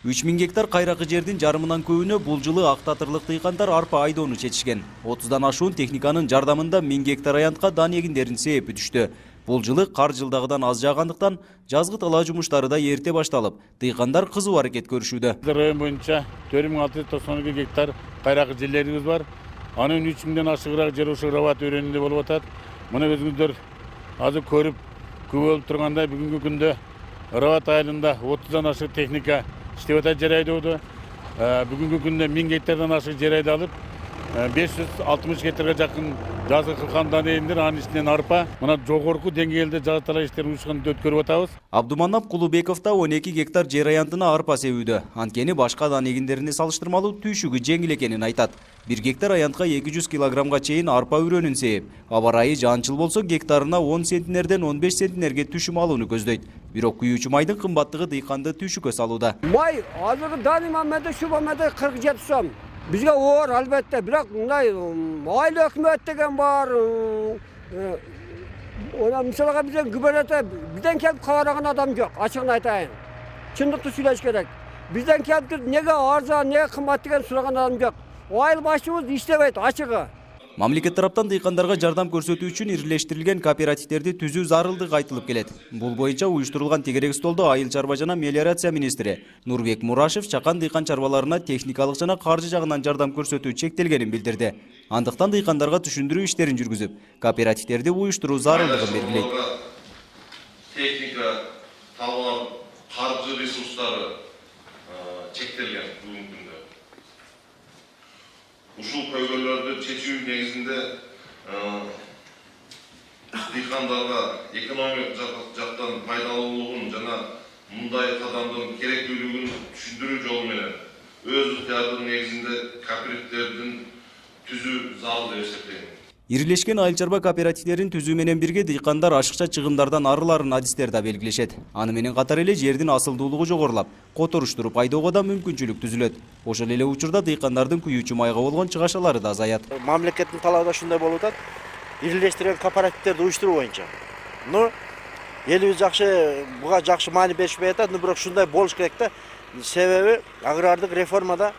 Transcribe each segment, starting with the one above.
3000 гектар кайракы жердин жарымынан көбүнө бул жылы актатырлык дыйкандар арпа айдоону чечишкен. 30дан ашуун техниканын жардамында 1000 гектар аянтка дан эгиндерин сээп бүтүштү. Бул жылы кар жылдагыдан аз жаагандыктан жазгы талаа жумуштары да эрте башталып, дыйкандар кызуу аракет көрүшүүдө. Район боюнча 4692 гектар кайракы жерлерибиз бар. Анын 3000ден ашыгыраак жер ушул Роват өрөөнүндө болуп атат. Мына өзүңүздөр азыр көрүп күбө болуп тургандай бүгүнкү күндө Роват айылында 30дан ашык техника иштеп атат жер айдоодо. Бүгүнкү күндө 1000 гектардан ашык жер айдалып, 560 гектарга жакын жазгы кылкандан эгиндер, анын ичинен арпа. Мына жогорку деңгээлде жазгы талаа иштерин уюшканды өткөрүп атабыз. Абдуманап Кулубеков да 12 гектар жер аянтына арпа себүүдө. Анткени башка дан эгиндерине салыштырмалуу түйшүгү жеңил экенин айтат. 1 гектар аянтка 200 килограммга чейин арпа үрөнүн сээп, аба ырайы жаанчыл болсо гектарына 10 центнерден 15 центнерге түшүм алууну көздөйт. Бирок күйүүчү майдын кымбаттыгы дыйканды түйшүккө салууда. Май азыркы данный моментте шу моментте 47 сом. Бизге оор албетте, бирок мындай айыл өкмөт деген бар. Ona misalga bizden güberete bizden kelip kavaragan adam yok. Açıkını aytayın. Çındıklı söyleş gerek. Bizden kelip nege arza, nege kımbat деген suragan adam yok. O ayıl başımız işlebeydi açığı. Мамлекет тараптан дыйкандарга жардам көрсөтүү үчүн ирилештирилген кооперативтерди түзүү зарылдыгы айтылып келет. Бул боюнча уюштурулган тегерек столдо айыл чарба жана мелиорация министри Нурбек Мурашев чакан дыйкан чарбаларына техникалык жана каржы жагынан жардам көрсөтүү чектелгенин билдирди. Андыктан дыйкандарга түшүндүрүү иштерин жүргүзүп, кооперативтерди уюштуруу зарылдыгын белгилейт. Техника, товар, каржы ресурстары чектелген бүгүнкү күндө. Ушул көйгөйлөрдү чечүү негизинде дыйкандарга экономик жактан пайдалуулугун жана мындай кадамдын керектүүлүгүн түшүндүрүү жолу менен өз ыктыярдын негизинде кооперативдердин түзүү зарыл деп эсептейм. Ирилешкен айыл чарба кооперативтерин түзүү менен бирге дыйкандар ашыкча чыгымдардан арыларын адистер да белгилешет. Аны менен катар эле жердин асылдуулугу жогорулап, которуштуруп айдоого да мүмкүнчүлүк түзүлөт. Ошол эле учурда дыйкандардын күйүүчү майга болгон чыгашалары да азаят. Мамлекеттин талабы ушундай болуп атат. Ирилештирген кооперативтерди уюштуруу боюнча. Элибиз жакшы, буга жакшы маани беришпей атат, бирок ушундай болуш керек да. Себеби агрардык реформада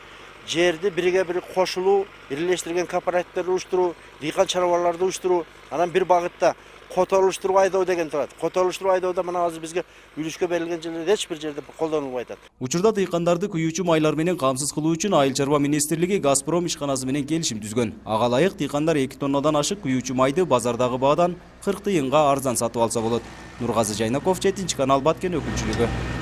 жерди бириге бири кошулуу, ирилештирген кооперативтерди уюштуруу, дыйкан чарбаларды уюштуруу, анан бир багытта которуштуруп айдоо деген турат. Которуштуруп айдоодо мына азыр бизге үлүшкө берилген жерлерде эч бир жерде колдонулбай атат. Учурда дыйкандарды күйүүчү майлар менен камсыз кылуу үчүн Айыл чарба министрлиги Газпром ишканасы менен келишим түзгөн. Ага ылайык дыйкандар 2 тоннадан ашык күйүүчү майды базардагы баадан 40 тыйынга арзан сатып алса болот. Нургазы Жайнаков, 7 канал Баткен өкүлчүлүгү.